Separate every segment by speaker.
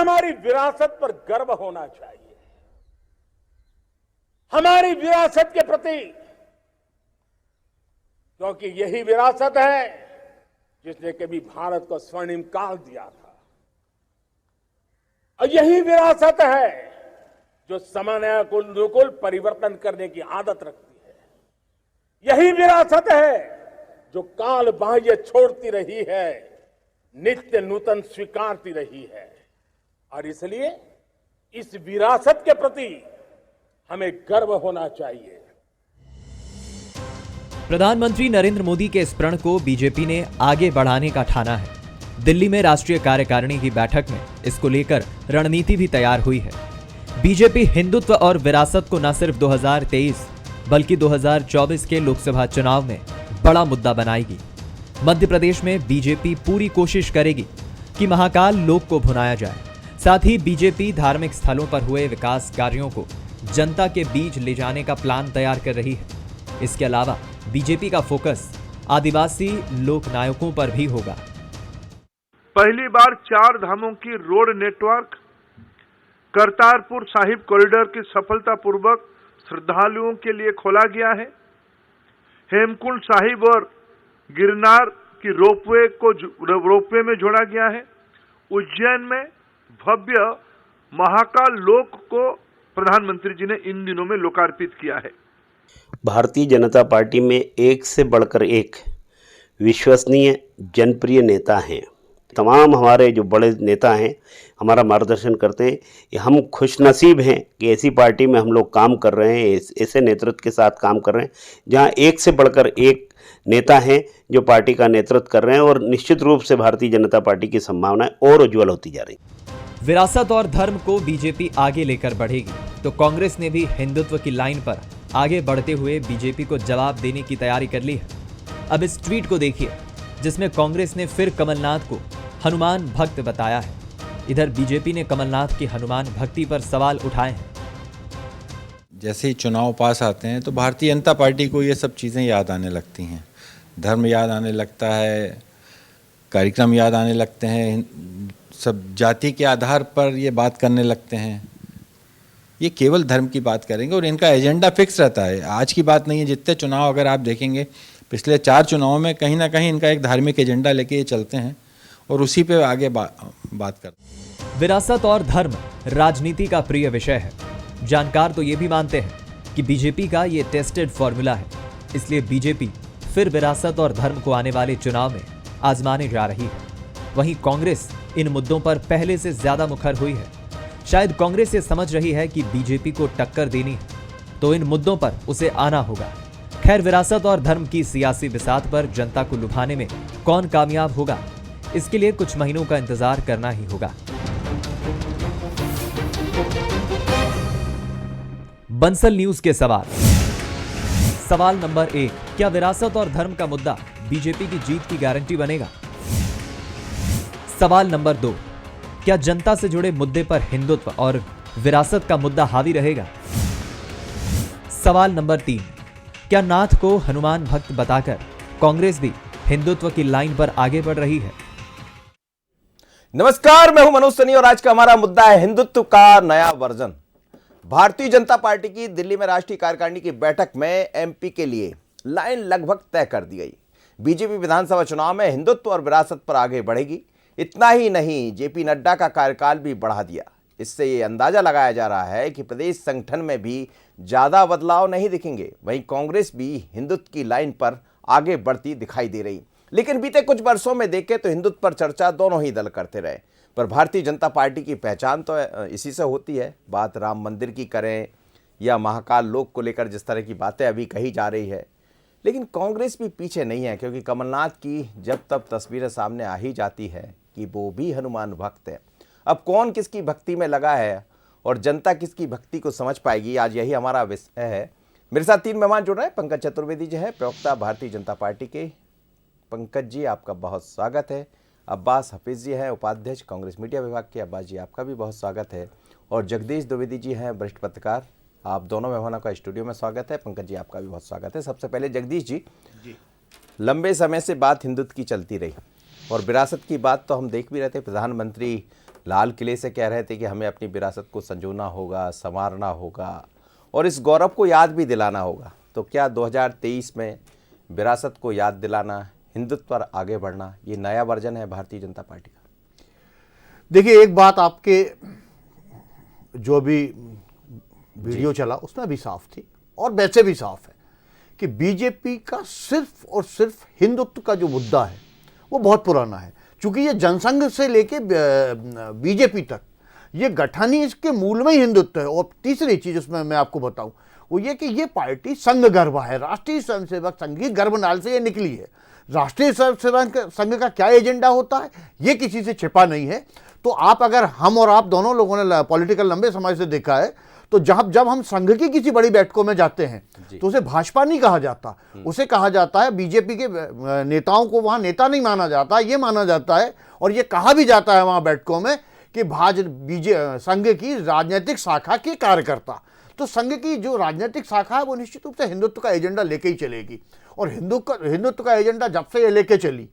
Speaker 1: हमारी विरासत पर गर्व होना चाहिए। हमारी विरासत के प्रति, क्योंकि यही विरासत है जिसने कभी भारत को स्वर्णिम काल दिया था, और यही विरासत है जो समयानुकूल परिवर्तन करने की आदत रखती है। यही विरासत है जो काल बाह्य छोड़ती रही है, नित्य नूतन स्वीकारती रही है। और इसलिए इस विरासत के प्रति हमें गर्व होना चाहिए।
Speaker 2: प्रधानमंत्री नरेंद्र मोदी के इस प्रण को बीजेपी ने आगे बढ़ाने का ठाना है। दिल्ली में राष्ट्रीय कार्यकारिणी की बैठक में इसको लेकर रणनीति भी तैयार हुई है। बीजेपी हिंदुत्व और विरासत को न सिर्फ 2023 बल्कि 2024 के लोकसभा चुनाव में बड़ा मुद्दा बनाएगी। मध्य प्रदेश में बीजेपी पूरी कोशिश करेगी कि महाकाल लोक को भुनाया जाए। साथ ही बीजेपी धार्मिक स्थलों पर हुए विकास कार्यों को जनता के बीच ले जाने का प्लान तैयार कर रही है। इसके अलावा बीजेपी का फोकस आदिवासी लोक नायकों पर भी होगा।
Speaker 3: पहली बार 4 धामों की road network Kartarpur Sahib corridor की सफलतापूर्वक श्रद्धालुओं के लिए खोला गया है। हेमकुंड साहिब और गिरनार की रोपवे में जोड़ा गया है। उज्जैन में भव्य महाकाल लोक को प्रधानमंत्री जी ने इन दिनों में लोकार्पित किया है।
Speaker 4: भारतीय जनता पार्टी में एक से बढ़कर एक विश्वसनीय जनप्रिय नेता हैं। तमाम हमारे जो बड़े नेता हैं हमारा मार्गदर्शन करते हैं। हम खुशनसीब हैं कि ऐसी पार्टी में हम लोग काम कर रहे हैं, ऐसे नेतृत्व के साथ काम कर रहे हैं जहां एक से बढ़कर एक नेता हैं जो पार्टी का नेतृत्व कर रहे हैं। और निश्चित रूप से भारतीय जनता पार्टी की संभावनाएं और उज्जवल होती जा रही।
Speaker 2: विरासत और धर्म को बीजेपी आगे लेकर बढ़ेगी तो कांग्रेस ने भी हिंदुत्व की लाइन पर आगे बढ़ते हुए बीजेपी को जवाब देने की तैयारी कर ली है। अब इस ट्वीट को देखिए जिसमें कांग्रेस ने फिर कमलनाथ को हनुमान भक्त बताया है। इधर बीजेपी ने कमलनाथ की हनुमान भक्ति पर सवाल उठाए हैं।
Speaker 5: जैसे ही चुनाव पास आते हैं तो भारतीय जनता पार्टी को ये सब चीज़ें याद आने लगती हैं। धर्म याद आने लगता है, कार्यक्रम याद आने लगते हैं, सब जाति के आधार पर ये बात करने लगते हैं। ये केवल धर्म की बात करेंगे और इनका एजेंडा फिक्स रहता है। आज की बात नहीं है, जितने चुनाव अगर आप देखेंगे पिछले 4 चुनावों में कहीं ना कहीं इनका एक धार्मिक एजेंडा लेके ये चलते हैं और उसी पे आगे बात करते हैं।
Speaker 2: विरासत और धर्म राजनीति का प्रिय विषय है। जानकार तो ये भी मानते हैं कि बीजेपी का ये टेस्टेड फॉर्मूला है, इसलिए बीजेपी फिर विरासत और धर्म को आने वाले चुनाव में आजमाने जा रही है। वहीं कांग्रेस इन मुद्दों पर पहले से ज्यादा मुखर हुई है। शायद कांग्रेस ये समझ रही है कि बीजेपी को टक्कर देनी है तो इन मुद्दों पर उसे आना होगा। खैर, विरासत और धर्म की सियासी बिसात पर जनता को लुभाने में कौन कामयाब होगा, इसके लिए कुछ महीनों का इंतजार करना ही होगा। बंसल न्यूज के सवाल नंबर 1, क्या विरासत और धर्म का मुद्दा बीजेपी की जीत की गारंटी बनेगा? सवाल नंबर 2, क्या जनता से जुड़े मुद्दे पर हिंदुत्व और विरासत का मुद्दा हावी रहेगा? सवाल नंबर 3, क्या नाथ को हनुमान भक्त बताकर कांग्रेस भी हिंदुत्व की लाइन पर आगे बढ़ रही है?
Speaker 6: नमस्कार, मैं हूं मनोज सनी और आज का हमारा मुद्दा है हिंदुत्व का नया वर्जन। भारतीय जनता पार्टी की दिल्ली में राष्ट्रीय कार्यकारिणी की बैठक में एमपी के लिए लाइन लगभग तय कर दी गई। बीजेपी विधानसभा चुनाव में हिंदुत्व और विरासत पर आगे बढ़ेगी। इतना ही नहीं, जेपी नड्डा का कार्यकाल भी बढ़ा दिया। इससे ये अंदाजा लगाया जा रहा है कि प्रदेश संगठन में भी ज्यादा बदलाव नहीं दिखेंगे। वहीं कांग्रेस भी हिंदुत्व की लाइन पर आगे बढ़ती दिखाई दे रही। लेकिन बीते कुछ वर्षों में देखें तो हिंदुत्व पर चर्चा दोनों ही दल करते रहे, पर भारतीय जनता पार्टी की पहचान तो इसी से होती है। बात राम मंदिर की करें या महाकाल लोक को लेकर जिस तरह की बातें अभी कही जा रही है, लेकिन कांग्रेस भी पीछे नहीं है, क्योंकि कमलनाथ की जब तब तस्वीरें सामने आ ही जाती है कि वो भी हनुमान भक्त है। अब कौन किसकी भक्ति में लगा है और जनता किसकी भक्ति को समझ पाएगी, आज यही हमारा विषय है। मेरे साथ 3 मेहमान जुड़ रहे हैं। पंकज चतुर्वेदी जी हैं, प्रवक्ता भारतीय जनता पार्टी के। पंकज जी, आपका बहुत स्वागत है। अब्बास हफीज जी हैं, उपाध्यक्ष कांग्रेस मीडिया विभाग के। अब्बास जी, आपका भी बहुत स्वागत है। और जगदीश द्विवेदी जी हैं, वरिष्ठ पत्रकार। आप दोनों मेहमानों का स्टूडियो में स्वागत है। पंकज जी, आपका भी बहुत स्वागत है। सबसे पहले जगदीश जी, लंबे समय से बात हिंदुत्व की चलती रही और विरासत की बात तो हम देख भी रहे थे। प्रधानमंत्री लाल किले से कह रहे थे कि हमें अपनी विरासत को संजोना होगा, संवारना होगा और इस गौरव को याद भी दिलाना होगा। तो क्या 2023 में विरासत को याद दिलाना, हिंदुत्व पर आगे बढ़ना, ये नया वर्जन है भारतीय जनता पार्टी का?
Speaker 7: देखिए, एक बात आपके जो भी वीडियो चला उसमें भी साफ थी और वैसे भी साफ है कि बीजेपी का सिर्फ और सिर्फ हिंदुत्व का जो मुद्दा है वो बहुत पुराना है। चूंकि ये जनसंघ से लेके बीजेपी तक ये गठन ही इसके मूल में ही हिंदुत्व है। और तीसरी चीज उसमें मैं आपको बताऊं वो ये कि ये पार्टी संघ गर्भ है, राष्ट्रीय स्वयंसेवक संघ की गर्भनाल से ये निकली है। राष्ट्रीय स्वयंसेवक संघ का क्या एजेंडा होता है ये किसी से छिपा नहीं है। तो आप अगर हम और आप दोनों लोगों ने पॉलिटिकल लंबे समय से देखा है तो जब हम संघ की किसी बड़ी बैठकों में जाते हैं तो उसे भाजपा नहीं कहा जाता, उसे कहा जाता है बीजेपी के नेताओं को वहां नेता नहीं माना जाता, ये माना जाता है और ये कहा भी जाता है वहां बैठकों में कि संघ की राजनीतिक शाखा के कार्यकर्ता। तो संघ की जो राजनीतिक शाखा है वो निश्चित रूप से हिंदुत्व का एजेंडा लेके ही चलेगी और हिंदुत्व का एजेंडा जब से ये लेके चली,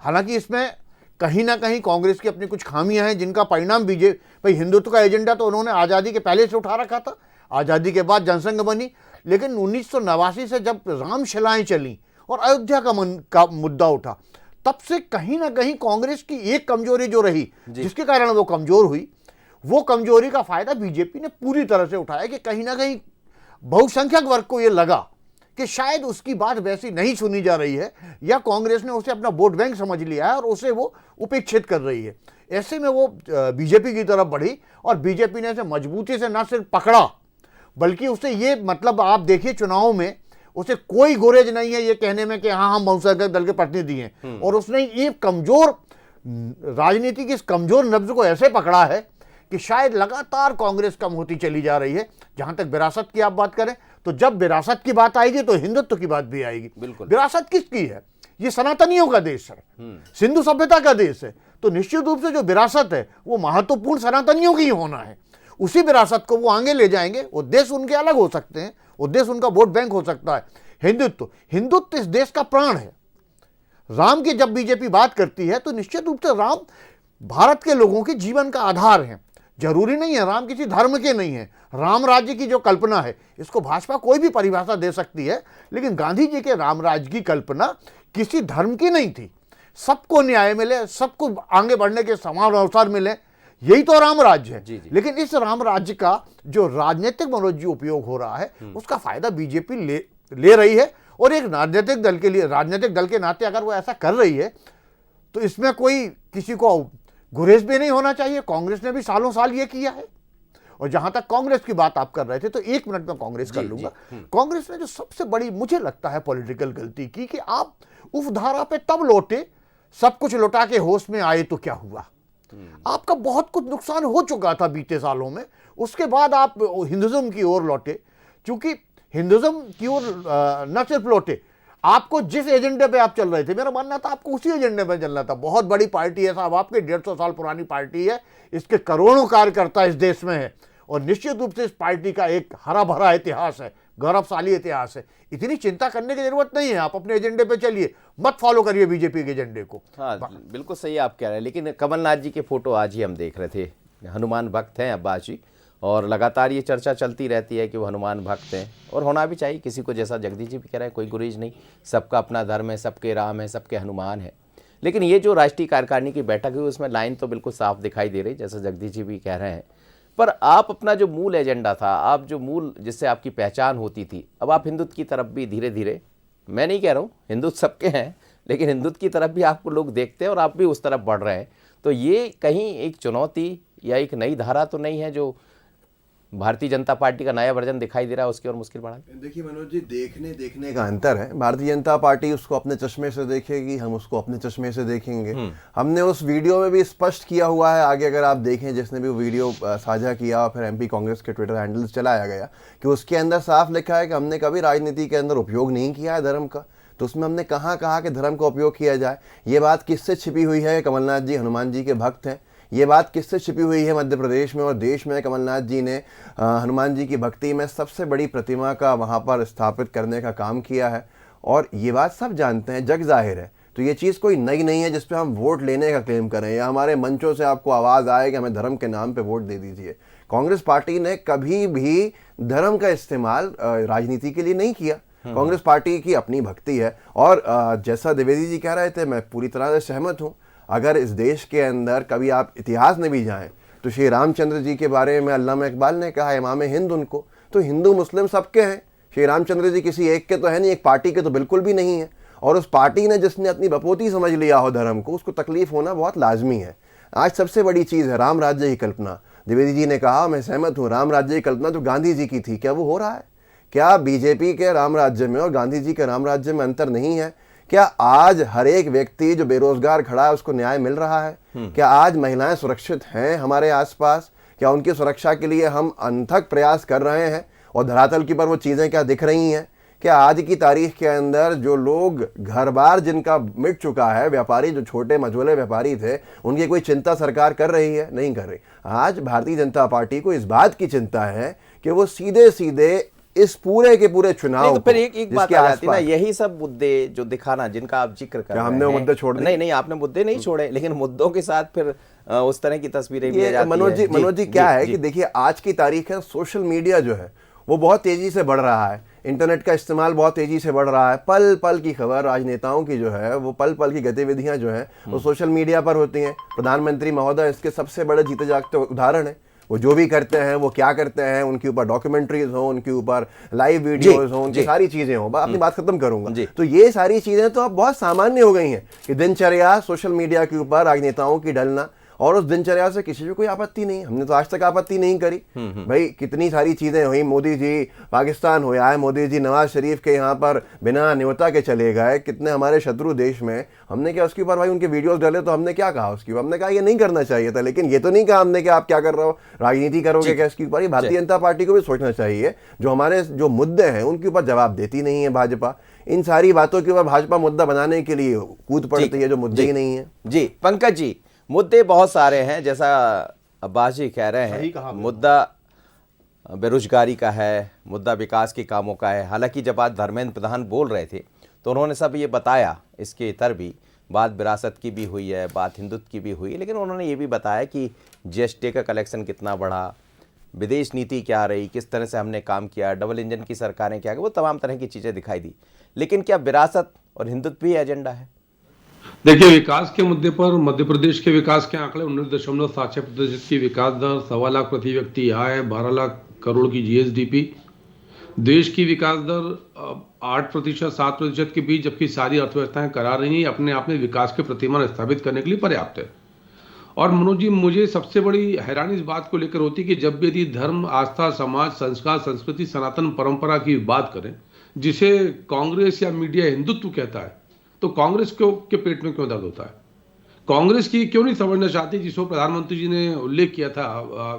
Speaker 7: हालांकि इसमें कहीं ना कहीं कांग्रेस की अपनी कुछ खामियां हैं जिनका परिणाम भाई हिंदुत्व का एजेंडा तो उन्होंने आज़ादी के पहले से उठा रखा था, आज़ादी के बाद जनसंघ बनी, लेकिन 1989 से जब रामशिलाएं चली और अयोध्या का मुद्दा उठा तब से कहीं ना कहीं कांग्रेस की एक कमजोरी जो रही जिसके कारण वो कमजोर हुई, वो कमजोरी का फायदा बीजेपी ने पूरी तरह से उठाया कि कहीं ना कहीं बहुसंख्यक वर्ग को ये लगा कि शायद उसकी बात वैसी नहीं सुनी जा रही है या कांग्रेस ने उसे अपना वोट बैंक समझ लिया है और उसे वो उपेक्षित कर रही है। ऐसे में वो बीजेपी की तरफ बढ़ी और बीजेपी ने इसे मजबूती से न सिर्फ पकड़ा बल्कि उसे ये मतलब आप देखिए चुनाव में उसे कोई गुरेज नहीं है ये कहने में कि हाँ हम बहुसंख्यक दल के प्रतिनिधि हैं और उसने ये कमजोर राजनीति की इस कमजोर नब्ज को ऐसे पकड़ा है कि शायद लगातार कांग्रेस कम होती चली जा रही है। जहां तक विरासत की आप बात करें तो जब विरासत की बात आएगी तो हिंदुत्व की बात भी आएगी।
Speaker 6: बिल्कुल।
Speaker 7: विरासत किसकी है? ये सनातनियों का देश है, सिंधु सभ्यता का देश है, तो निश्चित रूप से जो विरासत है वो महत्वपूर्ण सनातनियों की ही होना है। उसी विरासत को वो आगे ले जाएंगे। उद्देश्य उनके अलग हो सकते हैं, उद्देश्य उनका वोट बैंक हो सकता है। हिंदुत्व इस देश का प्राण है। राम की जब बीजेपी बात करती है तो निश्चित रूप से राम भारत के लोगों के जीवन का आधार है। जरूरी नहीं है राम किसी धर्म के नहीं है। राम राज्य की जो कल्पना है इसको भाजपा कोई भी परिभाषा दे सकती है, लेकिन गांधी जी के राम राज्य की कल्पना किसी धर्म की नहीं थी। सबको न्याय मिले, सबको आगे बढ़ने के समान अवसर मिले, यही तो राम राज्य है।
Speaker 6: जी।
Speaker 7: लेकिन इस राम राज्य का जो राजनीतिक मनोजी उपयोग हो रहा है उसका फायदा बीजेपी ले रही है और एक राजनीतिक दल के नाते अगर वो ऐसा कर रही है तो इसमें कोई किसी को गुरेज भी नहीं होना चाहिए। कांग्रेस ने भी सालों साल ये किया है। और जहां तक कांग्रेस की बात आप कर रहे थे तो एक मिनट में कांग्रेस कर लूंगा। कांग्रेस ने जो सबसे बड़ी मुझे लगता है पॉलिटिकल गलती की कि आप उस धारा पे तब लौटे, सब कुछ लौटा के होश में आए तो क्या हुआ। आपका बहुत कुछ नुकसान हो चुका था बीते सालों में, उसके बाद आप हिंदुज्म की ओर लौटे। चूंकि हिंदुज्म की ओर न सिर्फ लौटे, आपको जिस एजेंडे पे आप चल रहे थे, मेरा मानना था आपको उसी एजेंडे पे चलना था। बहुत बड़ी पार्टी है साहब, आपकी 150 साल पुरानी पार्टी है, इसके करोड़ों कार्यकर्ता इस देश में है और निश्चित रूप से इस पार्टी का एक हरा भरा इतिहास है, गौरवशाली इतिहास है। इतनी चिंता करने की जरूरत नहीं है, आप अपने एजेंडे पे चलिए, मत फॉलो करिए बीजेपी के एजेंडे को।
Speaker 6: हाँ बिल्कुल सही आप कह रहे हैं। लेकिन कमलनाथ जी के फोटो आज ही हम देख रहे थे, हनुमान भक्त हैं अब्बास जी, और लगातार ये चर्चा चलती रहती है कि वो हनुमान भक्त हैं और होना भी चाहिए किसी को, जैसा जगदीश जी भी कह रहे हैं, कोई गुरेज नहीं, सबका अपना धर्म है, सबके राम है, सबके हनुमान है। लेकिन ये जो राष्ट्रीय कार्यकारिणी की बैठक हुई उसमें लाइन तो बिल्कुल साफ दिखाई दे रही, जैसा जगदीश जी भी कह रहे हैं। पर आप अपना जो मूल एजेंडा था, आप जो मूल जिससे आपकी पहचान होती थी, अब आप हिंदुत्व की तरफ भी धीरे धीरे, मैं नहीं कह रहा हूँ हिंदुत्व सबके हैं, लेकिन हिंदुत्व की तरफ भी आपको लोग देखते हैं और आप भी उस तरफ बढ़ रहे हैं। तो ये कहीं एक चुनौती या एक नई धारा तो नहीं है जो भारतीय जनता पार्टी का नया वर्जन दिखाई दे रहा है उसकी ओर मुश्किल बढ़ा?
Speaker 8: देखिए मनोज जी, देखने का अंतर है। भारतीय जनता पार्टी उसको अपने चश्मे से देखेगी, हम उसको अपने चश्मे से देखेंगे। हमने उस वीडियो में भी स्पष्ट किया हुआ है, आगे अगर आप देखें जिसने भी वो वीडियो साझा किया और फिर एमपी कांग्रेस के ट्विटर हैंडल चलाया गया, कि उसके अंदर साफ लिखा है कि हमने कभी राजनीति के अंदर उपयोग नहीं किया है धर्म का। तो उसमें हमने कहाँ कहा कि धर्म का उपयोग किया जाए। ये बात किससे छिपी हुई है? कमलनाथ जी हनुमान जी के भक्त हैं। ये बात किससे छिपी हुई है? मध्य प्रदेश में और देश में कमलनाथ जी ने हनुमान जी की भक्ति में सबसे बड़ी प्रतिमा का वहाँ पर स्थापित करने का काम किया है और ये बात सब जानते हैं, जग जाहिर है। तो ये चीज़ कोई नई नहीं है जिसपे हम वोट लेने का क्लेम करें या हमारे मंचों से आपको आवाज़ आए कि हमें धर्म के नाम पे वोट दे दीजिए। कांग्रेस पार्टी ने कभी भी धर्म का इस्तेमाल राजनीति के लिए नहीं किया। कांग्रेस पार्टी की अपनी भक्ति है और जैसा द्विवेदी जी कह रहे थे, मैं पूरी तरह से सहमत हूँ। अगर इस देश के अंदर कभी आप इतिहास में भी जाएं तो श्री रामचंद्र जी के बारे में अल्लामा इकबाल ने कहा, इमाम हिंद उनको, तो हिंदू मुस्लिम सबके हैं। श्री रामचंद्र जी किसी एक के तो है नहीं, एक पार्टी के तो बिल्कुल भी नहीं है। और उस पार्टी ने जिसने अपनी बपोती समझ लिया हो धर्म को, उसको तकलीफ होना बहुत लाजमी है। आज सबसे बड़ी चीज़ है राम राज्य की कल्पना। द्विवेदी जी ने कहा, मैं सहमत हूँ, राम राज्य की कल्पना जो गांधी जी की थी, क्या वो हो रहा है? क्या बीजेपी के राम राज्य में और गांधी जी के राम राज्य में अंतर नहीं है? क्या आज हर एक व्यक्ति जो बेरोजगार खड़ा है उसको न्याय मिल रहा है? क्या आज महिलाएं सुरक्षित हैं हमारे आसपास? क्या उनकी सुरक्षा के लिए हम अनथक प्रयास कर रहे हैं और धरातल की पर वो चीज़ें क्या दिख रही हैं? क्या आज की तारीख के अंदर जो लोग घर बार जिनका मिट चुका है, व्यापारी जो छोटे मझोले व्यापारी थे, उनकी कोई चिंता सरकार कर रही है? नहीं कर रही। आज भारतीय जनता पार्टी को इस बात की चिंता है कि वो सीधे सीधे इस पूरे के पूरे चुनाव
Speaker 6: तो फिर एक बात आ जाती है ना, यही सब मुद्दे जो दिखाना जिनका आप जिक्र कर रहे हैं,
Speaker 8: हमने वो मुद्दे छोड़ दिए?
Speaker 6: नहीं, आपने मुद्दे नहीं छोड़े, लेकिन मुद्दों के साथ फिर उस तरह की तस्वीरें भी आ जाती है।
Speaker 8: मनोज जी क्या है कि देखिए, आज की तारीख है, सोशल मीडिया जो है वो बहुत तेजी से बढ़ रहा है, इंटरनेट का इस्तेमाल बहुत तेजी से बढ़ रहा है। पल पल की खबर, राजनेताओं की जो है वो पल पल की गतिविधियां जो है वो सोशल मीडिया पर होती हैं। प्रधानमंत्री महोदय इसके सबसे बड़े जीते जागते उदाहरण है। वो जो भी करते हैं, वो क्या करते हैं, उनके ऊपर डॉक्यूमेंट्रीज हो, उनके ऊपर लाइव वीडियोस हो, उनकी सारी चीजें हो। अपनी बात खत्म करूंगा। तो ये सारी चीजें तो अब बहुत सामान्य हो गई हैं कि दिनचर्या सोशल मीडिया के ऊपर राजनेताओं की डलना, और उस दिनचर्या से किसी को कोई आपत्ति नहीं। हमने तो आज तक आपत्ति नहीं करी। भाई कितनी सारी चीजें हुई, मोदी जी पाकिस्तान हो आए, मोदी जी नवाज शरीफ के यहाँ पर बिना न्योता के चले गए, कितने हमारे शत्रु देश में, हमने क्या उसके ऊपर भाई उनके वीडियोस डाले तो हमने क्या कहा उसके ऊपर? हमने कहा ये नहीं करना चाहिए था, लेकिन ये तो नहीं कहा हमने कि आप क्या कर रहे हो, राजनीति करोगे क्या इसके ऊपर? भारतीय जनता पार्टी को भी सोचना चाहिए, जो हमारे जो मुद्दे हैं उनके ऊपर जवाब देती नहीं है भाजपा। इन सारी बातों के ऊपर भाजपा मुद्दा बनाने के लिए कूद पड़ती है जो मुद्दे ही नहीं है।
Speaker 6: जी पंकज जी, मुद्दे बहुत सारे हैं, जैसा अब्बास जी कह रहे हैं। मुद्दा बेरोजगारी का है, मुद्दा विकास के कामों का है। हालांकि जब आज धर्मेंद्र प्रधान बोल रहे थे तो उन्होंने सब ये बताया, इसके इतर भी बात विरासत की भी हुई है, बात हिंदुत्व की भी हुई है, लेकिन उन्होंने ये भी बताया कि जीएसटी का कलेक्शन कितना बढ़ा, विदेश नीति क्या रही, किस तरह से हमने काम किया, डबल इंजन की सरकारें क्या, वो तमाम तरह की चीज़ें दिखाई दी। लेकिन क्या विरासत और हिंदुत्व भी एजेंडा है?
Speaker 9: देखिए, विकास के मुद्दे पर मध्य प्रदेश के विकास के आंकड़े 19.76% की विकास दर, 1.25 लाख प्रति व्यक्ति आय, 12 लाख करोड़ की जीएसडीपी, देश की विकास दर 8% 7% के बीच, जबकि सारी अर्थव्यवस्थाएं करा रही हैं, अपने आप में विकास के प्रतिमान स्थापित करने के लिए पर्याप्त है। और मनोज जी, मुझे सबसे बड़ी हैरानी इस बात को लेकर होती है कि जब भी यदि धर्म, आस्था, समाज, संस्कार, संस्कृति, सनातन परंपरा की बात करें, जिसे कांग्रेस या मीडिया हिंदुत्व कहता है, तो कांग्रेस के पेट में क्यों दर्द होता है? कांग्रेस की क्यों नहीं समझना चाहती, जिसको प्रधानमंत्री जी ने उल्लेख किया था,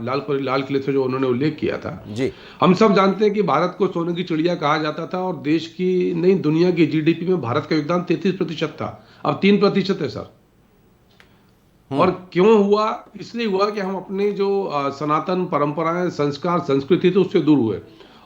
Speaker 9: लाल किले से जो उन्होंने उल्लेख किया था
Speaker 6: जी।
Speaker 9: हम सब जानते हैं कि भारत को सोने की चिड़िया कहा जाता था और देश की नहीं दुनिया की जीडीपी में भारत का योगदान 33% था, अब 3% है सर। और क्यों हुआ? इसलिए हुआ कि हम अपने जो सनातन परंपराएं, संस्कार, संस्कृति थे उससे दूर हुए।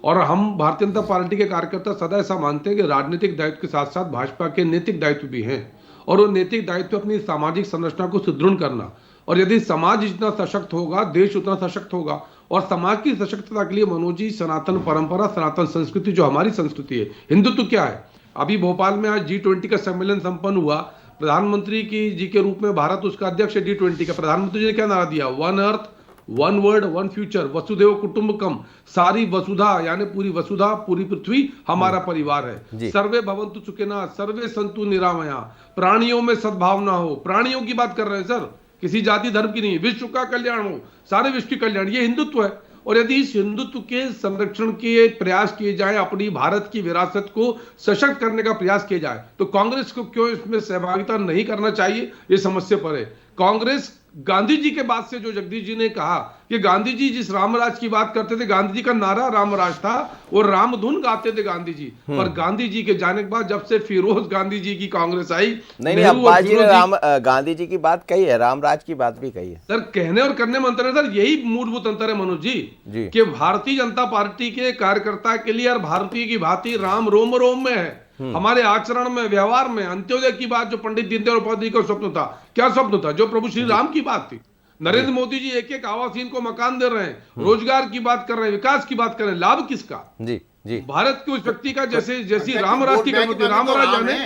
Speaker 9: और हम भारतीय जनता पार्टी के कार्यकर्ता सदा ऐसा मानते हैं कि राजनीतिक दायित्व के साथ साथ भाजपा के नैतिक दायित्व भी हैं, और वो नैतिक दायित्व अपनी सामाजिक संरचना को सुदृढ़ करना। और यदि समाज जितना सशक्त होगा, देश उतना सशक्त होगा। और समाज की सशक्तता के लिए मनोज जी, सनातन परंपरा, सनातन संस्कृति जो हमारी संस्कृति है, हिंदुत्व क्या है? अभी भोपाल में आज G20 का सम्मेलन संपन्न हुआ, प्रधानमंत्री जी के रूप में भारत उसका अध्यक्ष है G20 का। प्रधानमंत्री जी ने क्या नारा दिया? 1 अर्थ, 1 वर्ल्ड, 1 फ्यूचर, वसुधैव कुटुंबकम। सारी वसुधा यानी पूरी वसुधा, पूरी पृथ्वी हमारा परिवार है। सर्वे भवन्तु सुखिनः, सर्वे सन्तु निरामया, प्राणियों में सद्भावना हो। प्राणियों की बात कर रहे हैं सर, किसी जाति धर्म की नहीं। विश्व का कल्याण हो, सारे विश्व की कल्याण, ये हिंदुत्व है। और यदि इस हिंदुत्व के संरक्षण के प्रयास किए जाए, अपनी भारत की विरासत को सशक्त करने का प्रयास किया जाए, तो कांग्रेस को क्यों इसमें सहभागिता नहीं करना चाहिए, ये समस्या पर है। कांग्रेस गांधी जी के बाद से, जो जगदीश जी ने कहा कि गांधी जी जिस रामराज की बात करते थे, गांधी जी का नारा रामराज था, वो रामधुन गाते थे गांधी जी। पर गांधी जी के जाने के बाद, जब से फिरोज गांधी जी की कांग्रेस आई,
Speaker 6: नहीं, अब्बास जी ने गांधी जी की बात कही है, रामराज की बात भी कही है
Speaker 9: सर। कहने और करने में अंतर है सर, यही मूलभूत अंतर है मनोज जी कि भारतीय जनता पार्टी के कार्यकर्ता के लिए और भारतीय की भांति राम रोम रोम में है। हमारे आचरण में, व्यवहार में। अंत्योदय की बात जो पंडित दीनदयाल उपाध्याय का स्वप्न था, क्या स्वप्न था? जो प्रभु श्री राम की बात थी। नरेंद्र मोदी जी एक एक आवासीन को मकान दे रहे हैं, रोजगार की बात कर रहे हैं, विकास की बात कर रहे हैं। लाभ किसका?
Speaker 6: जी जी।
Speaker 9: भारत के उस व्यक्ति का जैसी राम राज की कल्पना, राम राज जाने।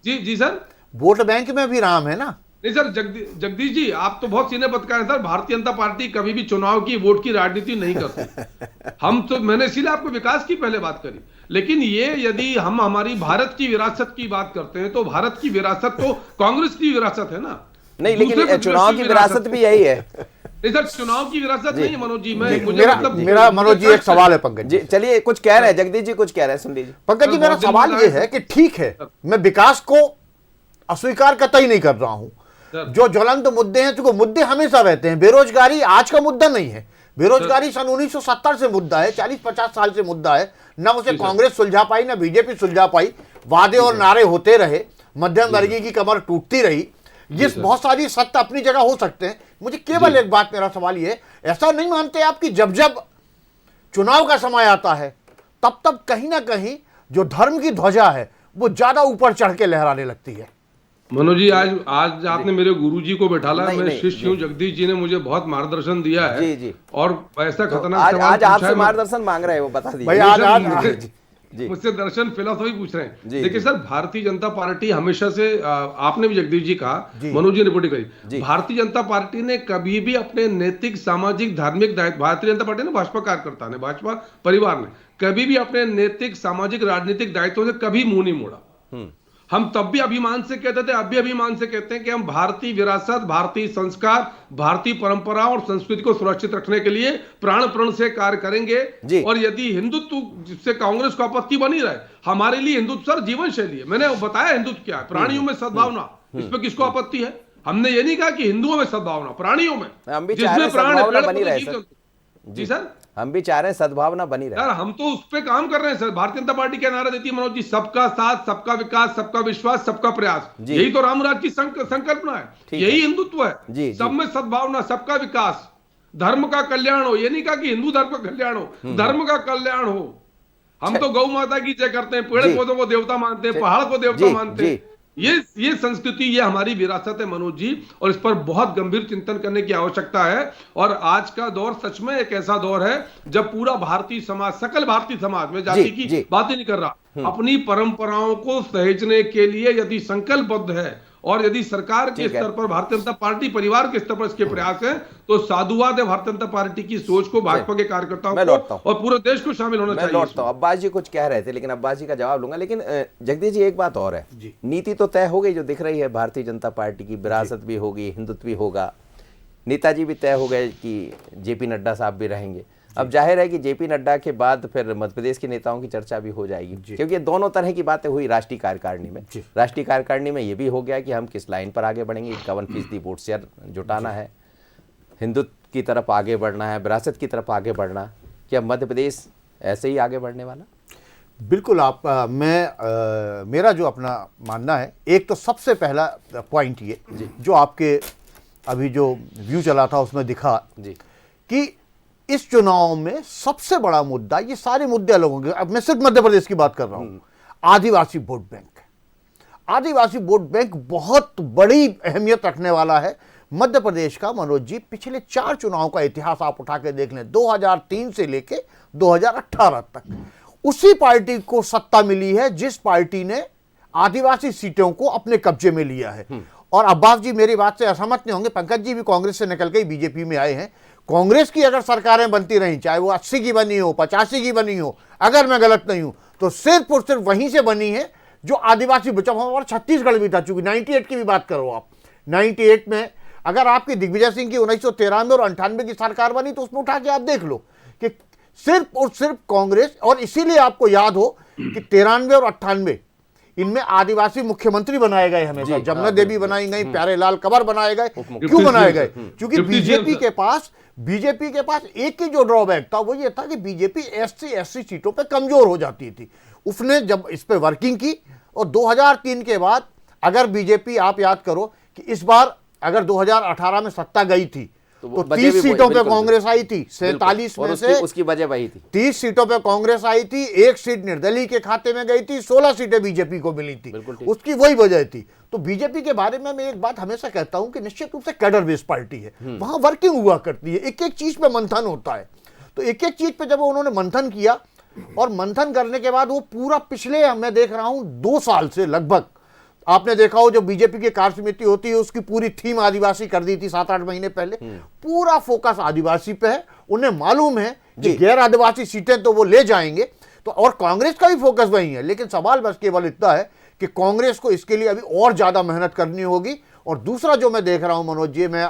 Speaker 9: जी जी सर,
Speaker 7: वोट बैंक में भी राम है ना।
Speaker 9: नहीं सर, जगदीश जी आप तो बहुत सीने पत्रकार हैं सर। भारतीय जनता पार्टी कभी भी चुनाव की, वोट की राजनीति नहीं करती। हम तो, मैंने इसीलिए आपको विकास की पहले बात करी। लेकिन ये यदि हम हमारी भारत की विरासत की बात करते हैं तो भारत की विरासत तो कांग्रेस की विरासत है ना।
Speaker 6: नहीं, लेकिन चुनाव की विरासत भी यही है।
Speaker 9: नहीं सर, चुनाव की विरासत नहीं है मनोज जी।
Speaker 7: मेरा मनोज जी एक सवाल है पंकज जी।
Speaker 6: चलिए, कुछ कह रहे हैं जगदीश जी, कुछ कह रहे हैं, सुन लीजिए।
Speaker 7: पंकज जी, मेरा सवाल ये है कि ठीक है, मैं विकास को अस्वीकार कतई नहीं कर रहा हूं। जो ज्वलंत मुद्दे हैं, चूंकि मुद्दे हमेशा रहते हैं। बेरोजगारी आज का मुद्दा नहीं है, बेरोजगारी सन 1970 से मुद्दा है, 40-50 साल से मुद्दा है। न उसे कांग्रेस सुलझा पाई, न बीजेपी सुलझा पाई। वादे और नारे होते रहे, मध्यम वर्गीय की कमर टूटती रही। ये बहुत सारी सत्य अपनी जगह हो सकते हैं। मुझे केवल एक बात, मेरा सवाल ये है, ऐसा नहीं मानते आप कि जब जब चुनाव का समय आता है तब तब कहीं ना कहीं जो धर्म की ध्वजा है वो ज्यादा ऊपर चढ़ के लहराने लगती है?
Speaker 9: मनोज जी, आज आपने मेरे गुरुजी को बैठाला। मैं शिष्य हूँ। जगदीश जी ने मुझे बहुत मार्गदर्शन दिया है।
Speaker 6: जी जी।
Speaker 9: और ऐसा खतरनाक
Speaker 6: आज आपसे मार्गदर्शन मांग रहे हैं, वो बता दीजिए।
Speaker 9: आज मुझसे दर्शन, फिलॉसफी पूछ रहे हैं। देखिए सर, भारतीय जनता पार्टी हमेशा से, आपने भी जगदीश जी कहा, मनोज जी ने रिपोर्टिंग करी, भारतीय जनता पार्टी ने कभी भी अपने नैतिक, सामाजिक, धार्मिक दायित्व, भारतीय जनता पार्टी ने, भाजपा कार्यकर्ता ने, भाजपा परिवार ने कभी भी अपने नैतिक, सामाजिक, राजनीतिक दायित्वों से कभी मुंह नहीं मोड़ा। हम तब भी अभिमान से कहते थे, अब भी अभिमान से कहते हैं कि हम भारतीय विरासत, भारतीय संस्कार, भारतीय परंपरा और संस्कृति को सुरक्षित रखने के लिए प्राण प्रण से कार्य करेंगे। और यदि हिंदुत्व जिससे कांग्रेस को आपत्ति बनी रहे, हमारे लिए हिंदुत्व सर जीवन शैली है। मैंने बताया हिंदुत्व क्या है। प्राणियों में सद्भावना, इस पर किसको आपत्ति है? हमने ये नहीं कहा कि हिंदुओं में सद्भावना, प्राणियों में, जिसमें प्राण है,
Speaker 6: बनी रहे सर।
Speaker 9: जी सर,
Speaker 6: हम भी चाह रहे हैं सद्भावना बनी रहे।
Speaker 9: यार हम तो उस पे काम कर रहे हैं सर। भारतीय जनता पार्टी क्या नारा देती है मनोज जी? सबका साथ, सबका विकास, सबका विश्वास, सबका प्रयास। यही तो रामराज की संकल्पना है, यही हिंदुत्व है। सब में सद्भावना, सबका विकास, धर्म का कल्याण हो। ये नहीं कहा कि हिंदू धर्म का कल्याण हो, धर्म का कल्याण हो। हम तो गौ माता की जय करते हैं, पेड़ पौधों को देवता मानते हैं, पहाड़ को देवता मानते हैं। ये संस्कृति, ये हमारी विरासत है मनोज जी, और इस पर बहुत गंभीर चिंतन करने की आवश्यकता है। और आज का दौर सच में एक ऐसा दौर है जब पूरा भारतीय समाज, सकल भारतीय समाज में, जाति की बात ही नहीं कर रहा, अपनी परंपराओं को सहेजने के लिए यदि संकल्पबद्ध है, और यदि सरकार के स्तर पर, भारतीय जनता पार्टी परिवार के स्तर पर इसके प्रयास हैं, तो साधुवाद है भारतीय जनता पार्टी की सोच को, भाजपा के कार्यकर्ताओं को और पूरे देश को शामिल होना चाहिए।
Speaker 6: लौटता हूं, अब्बास जी कुछ कह रहे थे, लेकिन अब्बास जी का जवाब लूंगा। लेकिन जगदीश जी, एक बात और है, नीति तो तय हो गई जो दिख रही है भारतीय जनता पार्टी की। विरासत भी होगी, हिंदुत्व भी होगा, नेताजी भी तय हो गए कि जेपी नड्डा साहब भी रहेंगे। अब जाहिर है कि जेपी नड्डा के बाद फिर मध्य प्रदेश के नेताओं की चर्चा भी हो जाएगी, क्योंकि दोनों तरह की बातें हुई राष्ट्रीय कार्यकारिणी में। राष्ट्रीय कार्यकारिणी में ये भी हो गया कि हम किस लाइन पर आगे बढ़ेंगे। 51% वोट शेयर जुटाना है, हिंदुत्व की तरफ आगे बढ़ना है, विरासत की तरफ आगे बढ़ना। क्या मध्य प्रदेश ऐसे ही आगे बढ़ने वाला?
Speaker 7: बिल्कुल। मेरा जो अपना मानना है, एक तो सबसे पहला पॉइंट ये जो आपके अभी जो व्यू चला था उसमें दिखा कि इस चुनाव में सबसे बड़ा मुद्दा, ये सारे मुद्दे अलग होंगे, अब मैं सिर्फ मध्य प्रदेश की बात कर रहा हूं, आदिवासी वोट बैंक। आदिवासी वोट बैंक बहुत बड़ी अहमियत रखने वाला है मध्य प्रदेश का। मनोज जी, पिछले 4 चुनाव का इतिहास आप उठा के देख लें, 2003 से लेके 2018 तक उसी पार्टी को सत्ता मिली है जिस पार्टी ने आदिवासी सीटों को अपने कब्जे में लिया है। और अब्बास जी मेरी बात से असहमत नहीं होंगे, पंकज जी भी कांग्रेस से निकल के बीजेपी में आए हैं। कांग्रेस की अगर सरकारें बनती रहीं, चाहे वो 80 की बनी हो, 85 की बनी हो, अगर मैं गलत नहीं हूं, तो सिर्फ और सिर्फ वहीं से बनी है जो आदिवासी बचाव। हमारा छत्तीसगढ़ भी था, चूंकि 98 की भी बात करो आप, 98 में अगर आपकी दिग्विजय सिंह की 1993 और 98 की सरकार बनी, तो उसमें उठा के आप देख लो कि सिर्फ और सिर्फ कांग्रेस। और इसीलिए आपको याद हो कि 93 और 98 इनमें आदिवासी मुख्यमंत्री बनाए गए हमेशा। जमुना देवी बनाई गई, प्यारे लाल कंवर बनाए गए। क्यों बनाए गए? क्योंकि बीजेपी के पास एक ही जो ड्रॉबैक था वो ये था कि बीजेपी SC सीटों पे कमजोर हो जाती थी। उसने जब इस पे वर्किंग की, और 2003 के बाद अगर बीजेपी, आप याद करो कि इस बार अगर 2018 में सत्ता गई थी तो 30 सीटों पे कांग्रेस आई थी, 47 में से
Speaker 6: उसकी वजह वही थी।
Speaker 7: 30 सीटों पे कांग्रेस आई थी, 1 सीट निर्दलीय के खाते में गई थी, 16 सीटें बीजेपी को मिली थी, उसकी वही वजह थी। तो बीजेपी के बारे में मैं एक बात हमेशा कहता हूं कि निश्चित रूप से कैडर बेस्ड पार्टी है, वहां वर्किंग हुआ करती है, एक एक चीज पे मंथन होता है। तो एक एक चीज पे जब उन्होंने मंथन किया और मंथन करने के बाद वो पूरा पिछले मैं देख रहा हूं 2 साल से लगभग, आपने देखा हो जो बीजेपी की कार्य समिति होती है उसकी पूरी थीम आदिवासी कर दी थी 7-8 महीने पहले, पूरा फोकस आदिवासी पे है। उन्हें मालूम है कि गैर आदिवासी सीटें तो वो ले जाएंगे, तो और कांग्रेस का भी फोकस वही है। लेकिन सवाल बस केवल इतना है कि कांग्रेस को इसके लिए अभी और ज्यादा मेहनत करनी होगी। और दूसरा जो मैं देख रहा हूं मनोज जी, मैं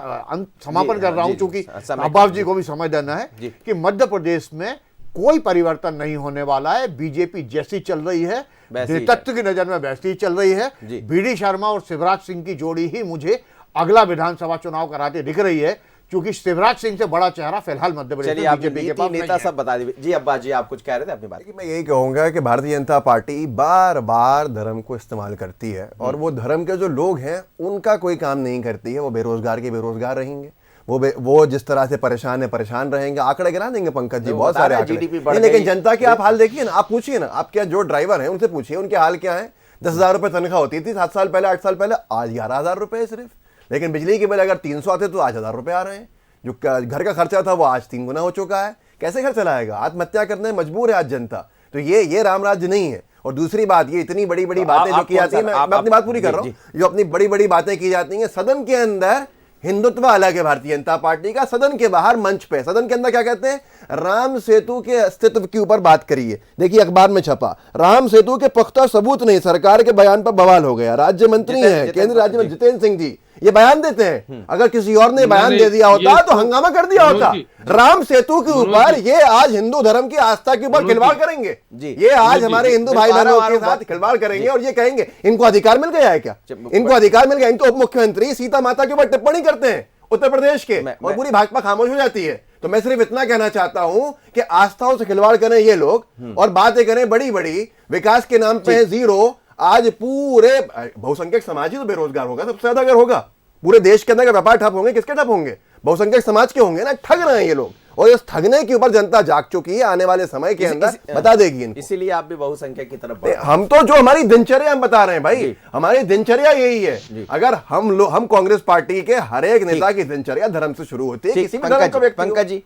Speaker 7: समापन कर रहा हूं क्योंकि अब्बास जी को भी समय देना है कि मध्य प्रदेश में कोई परिवर्तन नहीं होने वाला है। बीजेपी जैसी चल रही है, नेतृत्व की नजर में वैसी ही चल रही है। बीडी शर्मा और शिवराज सिंह की जोड़ी ही मुझे अगला विधानसभा चुनाव कराते दिख रही है, क्योंकि शिवराज सिंह से बड़ा चेहरा फिलहाल मध्य प्रदेश में बीजेपी के पास
Speaker 6: नेता सब बता दीजिए। जी अब्बास जी, आप कुछ कह रहे थे अपनी बात।
Speaker 8: मैं यही कहूंगा कि भारतीय जनता पार्टी बार बार धर्म को इस्तेमाल करती है, और वो धर्म के जो लोग हैं उनका कोई काम नहीं करती है। वो बेरोजगार के बेरोजगार रहेंगे, वो जिस तरह से परेशान है परेशान रहेंगे। आंकड़े गिरा देंगे पंकज जी, बहुत सारे आंकड़े। लेकिन जनता के आप हाल देखिए ना, आप पूछिए ना, आप क्या जो ड्राइवर हैं उनसे पूछिए उनके हाल क्या है। 10,000 रुपए तनख्वाह होती थी 7 साल पहले, 8 साल पहले, आज 11,000 रुपए सिर्फ। लेकिन बिजली के बिल अगर 300 आते तो आज 1,000 रुपए आ रहे हैं। जो घर का खर्चा था वो आज 3 गुना हो चुका है। कैसे घर चलाएगा? आत्महत्या करने मजबूर है आज जनता। तो ये राम राज्य नहीं है। और दूसरी बात, ये इतनी बड़ी बड़ी बातें जो की जाती है, मैं अपनी बात पूरी कर रहा हूँ, जो अपनी बड़ी बड़ी बातें की जाती हैं सदन के अंदर, हिंदुत्व अलग है भारतीय जनता पार्टी का, सदन के बाहर मंच पे, सदन के अंदर क्या कहते हैं, राम सेतु के अस्तित्व के ऊपर बात करिए। देखिए अखबार में छपा, राम सेतु के पुख्ता सबूत नहीं, सरकार के बयान पर बवाल हो गया। राज्य मंत्री हैं केंद्रीय राज्य मंत्री जितेंद्र सिंह जी ये बयान देते हैं। अगर किसी और ने बयान दे दिया होता तो हंगामा कर दिया होता। राम सेतु के ऊपर ये आज हिंदू धर्म की आस्था के ऊपर खिलवाड़ करेंगे, ये आज हमारे हिंदू भाई बहनों के साथ खिलवाड़ करेंगे और ये कहेंगे इनको अधिकार मिल गया है क्या? इनको अधिकार मिल गया? इनको उप मुख्यमंत्री सीता माता के ऊपर टिप्पणी करते हैं उत्तर प्रदेश के, और पूरी भाजपा खामोश हो जाती है। तो मैं सिर्फ इतना कहना चाहता हूं कि आस्थाओं से खिलवाड़ करें ये लोग और बातें करें बड़ी बड़ी, विकास के नाम पे जीरो। आज पूरे बहुसंख्यक समाज ही तो बेरोजगार होगा सबसे ज्यादा। अगर होगा पूरे देश के अंदर व्यापार ठप होंगे, किसके ठप होंगे? बहुसंख्यक समाज के होंगे ना। ठग रहे हैं ये लोग, और इस ठगने के ऊपर जनता जाग चुकी है। आने वाले समय के अंदर बता देगी इनको।
Speaker 6: इसीलिए आप भी बहुसंख्यक की तरफ
Speaker 8: हम तो जो हमारी दिनचर्या हम बता रहे हैं भाई, हमारी दिनचर्या यही है। अगर हम कांग्रेस पार्टी के हर एक नेता की दिनचर्या धर्म से शुरू होती है। किसी भी धर्म का व्यक्ति।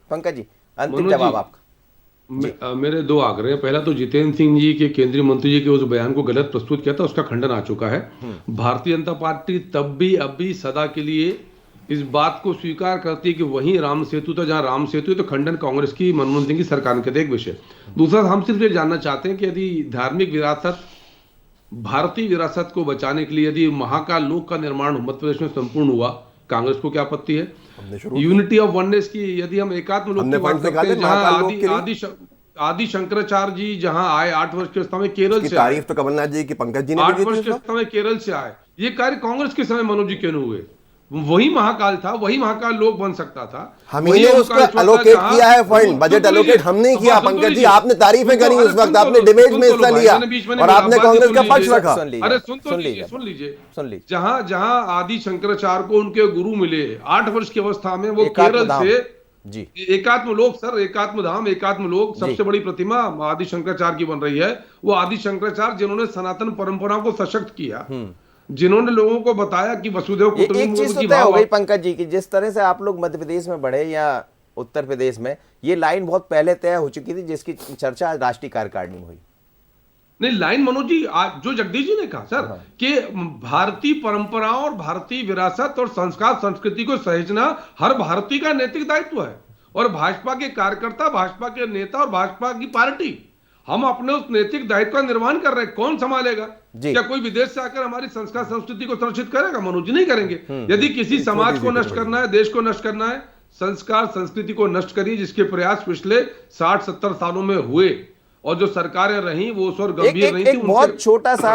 Speaker 6: पंकज जी अंतिम जवाब आपका।
Speaker 9: मेरे 2 आग्रह हैं। पहला तो जितेंद्र सिंह जी के, केंद्रीय मंत्री जी के उस बयान को गलत प्रस्तुत किया था, उसका खंडन आ चुका है। भारतीय जनता पार्टी तब भी अब भी सदा के लिए इस बात को स्वीकार करती है कि वहीं राम सेतु था, जहां राम सेतु है तो खंडन कांग्रेस की, मनमोहन सिंह की सरकार के एक विषय। दूसरा, हम सिर्फ ये जानना चाहते हैं कि यदि धार्मिक विरासत, भारतीय विरासत को बचाने के लिए यदि महाकाल लोक का निर्माण मध्य प्रदेश में संपूर्ण हुआ, कांग्रेस को क्या आपत्ति है? यूनिटी ऑफ वननेस की यदि हम एकात्म लोक की बात करते हैं, जहां आदि शंकराचार्य जी जहां आए 8 वर्ष के अवस्था में केरल से,
Speaker 8: तारीफ तो कमलनाथ जी की, पंकज जी ने
Speaker 9: 8 वर्ष के अवस्था में केरल से आए। ये कार्य कांग्रेस के समय मनोज जी क्यों नहीं हुए? वही महाकाल था, वही महाकाल लोक बन सकता था।
Speaker 8: हमने उसको अलोकेट किया है फंड, बजट अलोकेट हमने किया। पंकज जी आपने तारीफें करी उस वक्त, आपने डिबेट में हिस्सा लिया और आपने कांग्रेस का पक्ष रखा।
Speaker 9: अरे सुन लीजिए, जहां आदि शंकराचार्य को उनके गुरु मिले 8 वर्ष की अवस्था में, वो केरल से
Speaker 6: जी
Speaker 9: एकात्म लोक, सर एकात्म धाम, एकात्म लोक, सबसे बड़ी प्रतिमा आदि शंकराचार्य की बन रही है। वो आदि शंकराचार्य जिन्होंने सनातन परंपरा को सशक्त किया, जिन्होंने लोगों को बताया कि वसुदेव कुटुंबकम
Speaker 6: एक चीज तो तय हो गई पंकज जी की, जिस तरह से आप लोग मध्य प्रदेश में बढ़े या उत्तर प्रदेश में, ये लाइन बहुत पहले तय हो चुकी थी जिसकी चर्चा आज राष्ट्रीय कार्यकारिणी में हुई।
Speaker 9: नहीं, लाइन मनोज जी जो जगदीश जी ने कहा सर कि भारतीय परंपराओं और भारतीय विरासत और संस्कार संस्कृति को सहेजना हर भारतीय का नैतिक दायित्व है। और भाजपा के कार्यकर्ता, भाजपा के नेता और भाजपा की पार्टी, हम अपने उस नैतिक दायित्व का निर्वहन कर रहे हैं। कौन संभालेगा? क्या कोई विदेश से आकर हमारी संस्कार संस्कृति को संरक्षित करेगा? मनोज जी नहीं करेंगे। यदि किसी समाज को नष्ट करना है, देश को नष्ट करना है, संस्कार संस्कृति को नष्ट करिए, जिसके प्रयास पिछले 60-70 सालों में हुए। और जो सरकारें रही वो उस और गंभीर नहीं थी।
Speaker 6: एक बहुत छोटा सा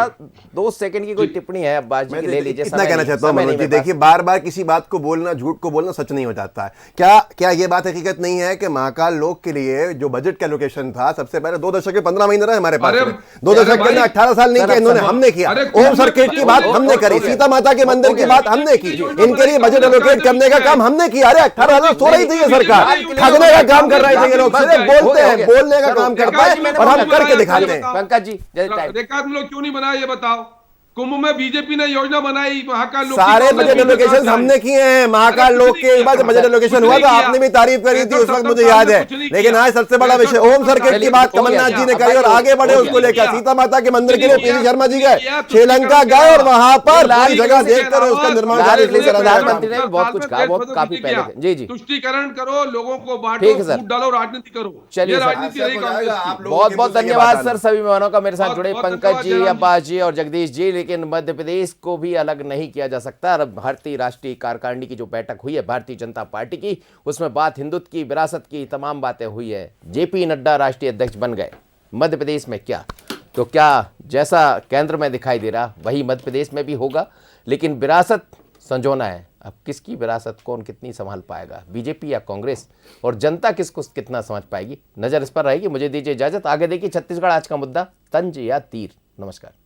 Speaker 6: 2 सेकंड की कोई टिप्पणी है अब्बास जी की, ले लीजिए।
Speaker 8: इतना कहना चाहता हूं मनोज जी, देखिए बार बार किसी बात को बोलना, झूठ को बोलना सच नहीं हो जाता है। क्या ये बात हकीकत नहीं है कि महाकाल लोक के लिए जो बजट का एलोकेशन था, सबसे पहले 2 दशक के 15 महीने रहे हमारे पास, 2 दशक के 18 साल नहीं किया इन्होंने, हमने किया। ओम सर्किट की बात हमने करी, सीता माता के मंदिर की बात हमने की, इनके लिए बजट एलोकेट करने का काम हमने किया। अरे 18 साल सो रही थी ये सरकार, ठगने का काम कर रहे थे ये लोग, सिर्फ बोलते हैं, बोलने का काम करता है और हम करके दिखाते हैं।
Speaker 6: पंकज जी
Speaker 9: रेखा लोग क्यों नहीं बनाया ये बताओ। कुंभ में बीजेपी ने योजना बनाई, महाकाल लोक
Speaker 8: सारे बजट एलोकेशन हमने किए हैं। महाकाल लोक के बाद बजट एलोकेशन हुआ तो आपने भी तारीफ करी थी उस वक्त, मुझे याद है। लेकिन आज सबसे बड़ा विषय ओम सर्किट की बात कमलनाथ जी ने करी और आगे बढ़े उसको लेकर। सीता माता के मंदिर के लिए पीसी शर्मा जी गए, श्रीलंका गए और वहां पर पूरी जगह देखकर उसका निर्माण कार्य
Speaker 6: प्रधानमंत्री ने बहुत कुछ कहा, बहुत काफी पहले। जी जी,
Speaker 9: तुष्टीकरण करो, लोगों को बांटो, फूट डालो, राजनीति करो।
Speaker 6: चलिए,
Speaker 9: राजनीति रही कांग्रेस की।
Speaker 6: बहुत बहुत धन्यवाद सर सभी मेहमानों का मेरे साथ जुड़े, पंकज जी, अब्बास जी और जगदीश जी। लेकिन मध्य प्रदेश को भी अलग नहीं किया जा सकता। भारतीय राष्ट्रीय कार्यकारिणी की जो बैठक हुई है भारतीय जनता पार्टी की, उसमें बात हिंदुत्व की, विरासत की तमाम बातें हुई है। जेपी नड्डा राष्ट्रीय अध्यक्ष बन गए। मध्य प्रदेश में क्या, तो क्या जैसा केंद्र में दिखाई दे रहा वही मध्य प्रदेश में भी होगा। लेकिन विरासत संजोना है, अब किसकी विरासत कौन कितनी संभाल पाएगा, बीजेपी या कांग्रेस, और जनता किसको कितना समझ पाएगी, नजर इस पर रहेगी। मुझे दीजिए इजाजत, आगे देखिए छत्तीसगढ़ आज का मुद्दा, तंज या तीर। नमस्कार।